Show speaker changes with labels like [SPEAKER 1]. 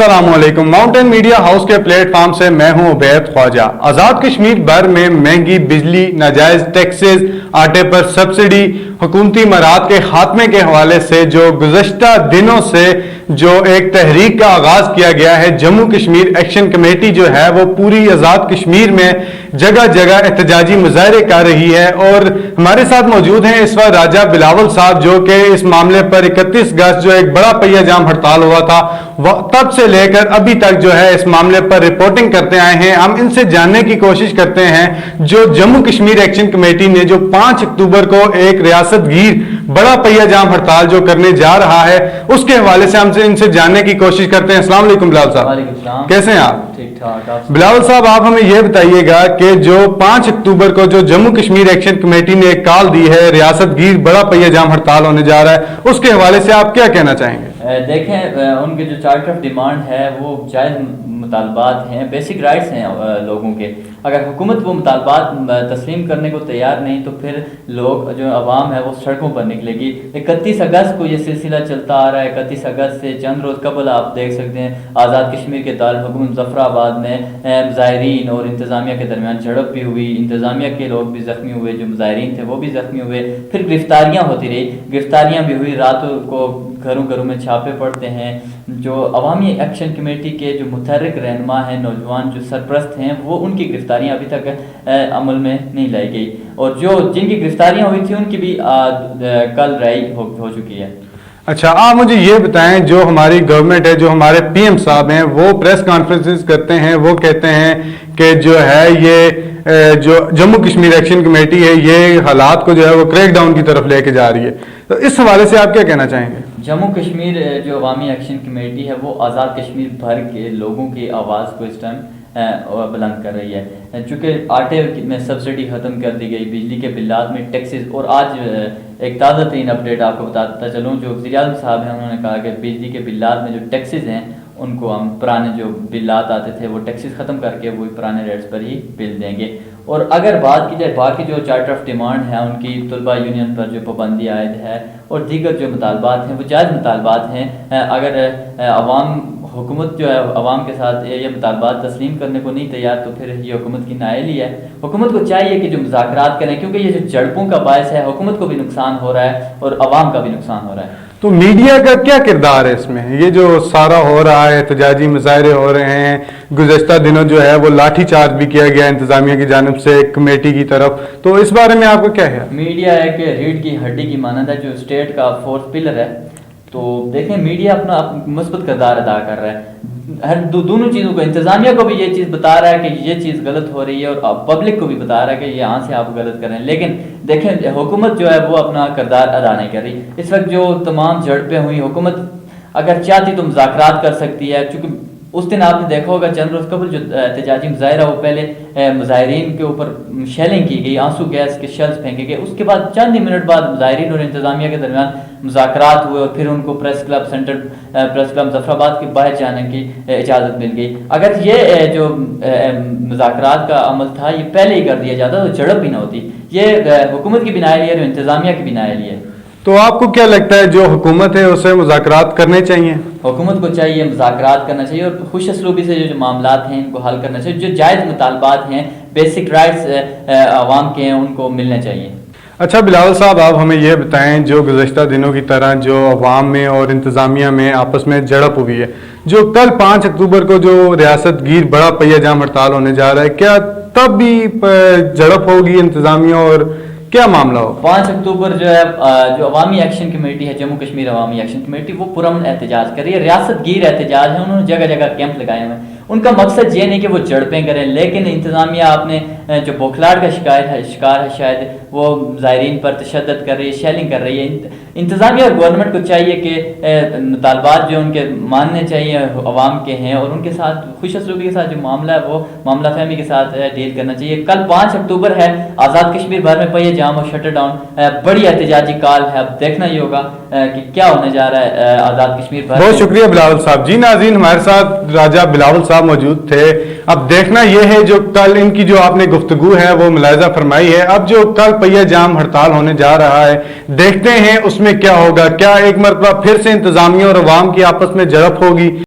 [SPEAKER 1] अस्सलामुअलैकुम। Mountain media house के platform से मैं हूं उबैद ख्वाजा। आज़ाद कश्मीर भर में महंगी बिजली, नाजायज टैक्सेस, आटे पर सब्सिडी, हुकूमती मराहत के खात्मे के हवाले से जो गुज़श्ता दिनों से जो एक तहरीक का आगाज किया गया है, जम्मू कश्मीर एक्शन कमेटी जो है वो पूरी आज़ाद कश्मीर में जगह जगह एहतजाजी मुजाहरे कर रही है। और हमारे साथ मौजूद हैं इस वक्त राजा बिलावल साहब, जो कि इस मामले पर 31 अगस्त जो एक बड़ा पहिया जाम हड़ताल हुआ था तब से लेकर अभी तक जो है इस मामले पर रिपोर्टिंग करते आए हैं। हम इनसे जानने की कोशिश करते हैं जो जम्मू कश्मीर एक्शन कमेटी ने जो 5 अक्टूबर को एक रियासत गिर बड़ा पहिया जाम हड़ताल जो करने जा रहा है उसके हवाले से हमसे इनसे जानने की कोशिश करते हैं। अस्सलाम वालेकुम बिलावल साहब, कैसे हैं आप?
[SPEAKER 2] ठीक ठाक।
[SPEAKER 1] बिलावल साहब, आप हमें यह बताइएगा कि जो 5 अक्टूबर को जो जम्मू कश्मीर एक्शन कमेटी ने एक कॉल दी है, रियासत गिर बड़ा पहिया जाम हड़ताल होने जा रहा है, उसके हवाले से आप क्या कहना चाहेंगे?
[SPEAKER 2] देखें, उनके जो चार्टर ऑफ डिमांड है वो जायज़ मुतालबात हैं, बेसिक राइट्स हैं लोगों के। अगर हुकूमत वो मुतालबात तस्लीम करने को तैयार नहीं तो फिर लोग जो अवाम है वो सड़कों पर निकलेगी। 31 अगस्त को ये सिलसिला चलता आ रहा है। 31 अगस्त से चंद रोज़ कबल आप देख सकते हैं आज़ाद कश्मीर के दारुल मुज़फ़्फ़राबाद में ज़ायरीन और इंतज़ामिया के दरमियान झड़प भी हुई। इंतज़ामिया के लोग भी ज़ख्मी हुए, जो ज़ायरीन थे वो भी ज़ख्मी हुए। फिर गिरफ्तारियाँ होती रही, गिरफ्तारियाँ भी हुई, रातों को घरों घरों में छापे पड़ते हैं। जो अवामी एक्शन कमेटी के जो मुतहर्रिक रहनुमा हैं, नौजवान जो सरप्रस्त हैं, वो उनकी गिरफ्तारियाँ अभी तक अमल में नहीं लाई गई। और जो जिनकी गिरफ्तारियाँ हुई थी उनकी भी कल राय हो चुकी है।
[SPEAKER 1] अच्छा, आप मुझे ये बताएं, जो हमारी गवर्नमेंट है, जो हमारे पीएम साहब हैं, वो प्रेस कॉन्फ्रेंसेस करते हैं, वो कहते हैं कि जो है ये जो जम्मू कश्मीर एक्शन कमेटी है ये हालात को जो है वो क्रैक डाउन की तरफ लेके जा रही है, तो इस हवाले से आप क्या कहना चाहेंगे?
[SPEAKER 2] जम्मू कश्मीर जो अवामी एक्शन कमेटी है वो आज़ाद कश्मीर भर के लोगों की आवाज़ को इस टाइम बुलंद कर रही है। चूँकि आटे में सब्सिडी ख़त्म कर दी गई, बिजली के बिल्लात में टैक्सेस, और आज एक ताज़ा तरीन अपडेट आपको बताता चलूँ, जो वज़ीर-ए-आज़म साहब हैं उन्होंने कहा कि बिजली के बिल्लात में जो टैक्सेस हैं उनको हम पुराने जो बिल्लात आते थे वो टैक्सेस ख़त्म करके वही पुराने रेट्स पर ही बिल देंगे। और अगर बात की जाए बाकी जो चार्टर ऑफ डिमांड है उनकी, तलबा यूनियन पर जो पाबंदी आयद है और दीगर जो मुतालबात हैं वो जायज़ मुतालबात हैं। अगर अवाम हुकूमत जो है अवाम के साथ ये मुतालबात तस्लीम करने को नहीं तैयार तो फिर ये हुकूमत की नाअहली है। हुकूमत को चाहिए कि जो मुज़ाकरात करें, क्योंकि ये जो झड़पों का बायस है हुकूमत को भी नुकसान हो रहा है और अवाम का भी नुकसान हो रहा है।
[SPEAKER 1] तो मीडिया का क्या किरदार है इसमें? ये जो सारा हो रहा है, एहतजाजी मुजाहरे हो रहे हैं, गुज़श्ता दिनों जो है वो लाठी चार्ज भी किया गया इंतजामिया की जानिब से कमेटी की तरफ, तो इस बारे में आपको क्या है?
[SPEAKER 2] मीडिया है कि रीढ़ की हड्डी की मानद है, जो स्टेट का फोर्थ पिलर है। तो देखें, मीडिया अपना मुस्बत किरदार अदा कर रहा है हर दोनों चीज़ों को। इंतज़ामिया को भी ये चीज़ बता रहा है कि ये चीज़ गलत हो रही है और पब्लिक को भी बता रहा है कि यहाँ से आप गलत कर रहे हैं। लेकिन देखें, हुकूमत जो है वो अपना किरदार अदा नहीं कर रही। इस वक्त जो तमाम झड़पें हुई, हुकूमत अगर चाहती तो मुज़ाकरात कर सकती है। चूँकि उस दिन आपने देखा होगा चंद रोज़ कबल जो एहतजाजी मुजाहरा वो पहले मुजाहरीन के ऊपर शेलिंग की गई, आंसू गैस के शेल्स फेंके गए, उसके बाद चंद ही मिनट बाद मुजाहरीन और इंतज़ामिया के दरमियान मुज़ाकरात हुए और फिर उनको प्रेस क्लब मुज़फ़्फ़राबाद के बाहर जाने की इजाज़त मिल गई। अगर ये जो मुज़ाकरात का अमल था ये पहले ही कर दिया जाता तो झड़प भी ना होती। ये हुकूमत की भी नाअहली है और इंतज़ामिया की भी नाअहली है।
[SPEAKER 1] तो आपको क्या लगता है जो हुकूमत है उसे मुज़ाकरात करने चाहिए?
[SPEAKER 2] हुकूमत को चाहिए मुज़ाकरात करना चाहिए और खुश असलूबी से जो मामलात हैं इनको हल करना चाहिए। जो जायज़ मुतालबात हैं, बेसिक राइट्स आवाम के हैं, उनको मिलने चाहिए।
[SPEAKER 1] अच्छा बिलावल साहब, आप हमें यह बताएं, जो गुज़श्ता दिनों की तरह जो अवाम में और इंतज़ामिया में आपस में झड़प हुई है, जो कल 5 अक्टूबर को जो रियासत गिर बड़ा पहिया जाम हड़ताल होने जा रहा है, क्या तब भी झड़प होगी इंतज़ामिया और क्या मामला हो?
[SPEAKER 2] 5 अक्टूबर जो है जो अवामी एक्शन कमेटी है, जम्मू कश्मीर अवामी एक्शन कमेटी, वो पुरअमन एहतजाज कर रही है। रियासत गिर एहतजाज है, उन्होंने जगह जगह कैंप लगाए हुए हैं। उनका मकसद ये नहीं कि वो झड़पें करें, लेकिन इंतज़ामिया आपने जो बौखलाहट का शिकार है शायद वो ज़ायरीन पर तशद्दुद कर रही है, शेलिंग कर रही है। इंतज़ामिया और गवर्नमेंट को चाहिए कि मुतालबात जो उनके मानने चाहिए अवाम के हैं और उनके साथ खुश असलूबी के साथ जो मामला है वो मामला फहमी के साथ डील करना चाहिए। कल 5 अक्टूबर है, आज़ाद कश्मीर भर में पहिया जाम और शटर डाउन, बड़ी एहतजाजी काल है। अब देखना ही होगा कि क्या होने जा रहा है आज़ाद कश्मीर भर।
[SPEAKER 1] बहुत शुक्रिया बिलावल साहब। जी नाज़रीन, हमारे साथ राजा बिलावल साहब मौजूद थे। अब देखना यह है जो कल इनकी जो आपने गुफ्तगू है वो मुलाहिज़ा फरमाई है, अब जो कल पहिया जाम हड़ताल होने जा रहा है देखते हैं उसमें क्या होगा। क्या एक मरतबा फिर से इंतज़ामिया और अवाम की आपस में झड़प होगी?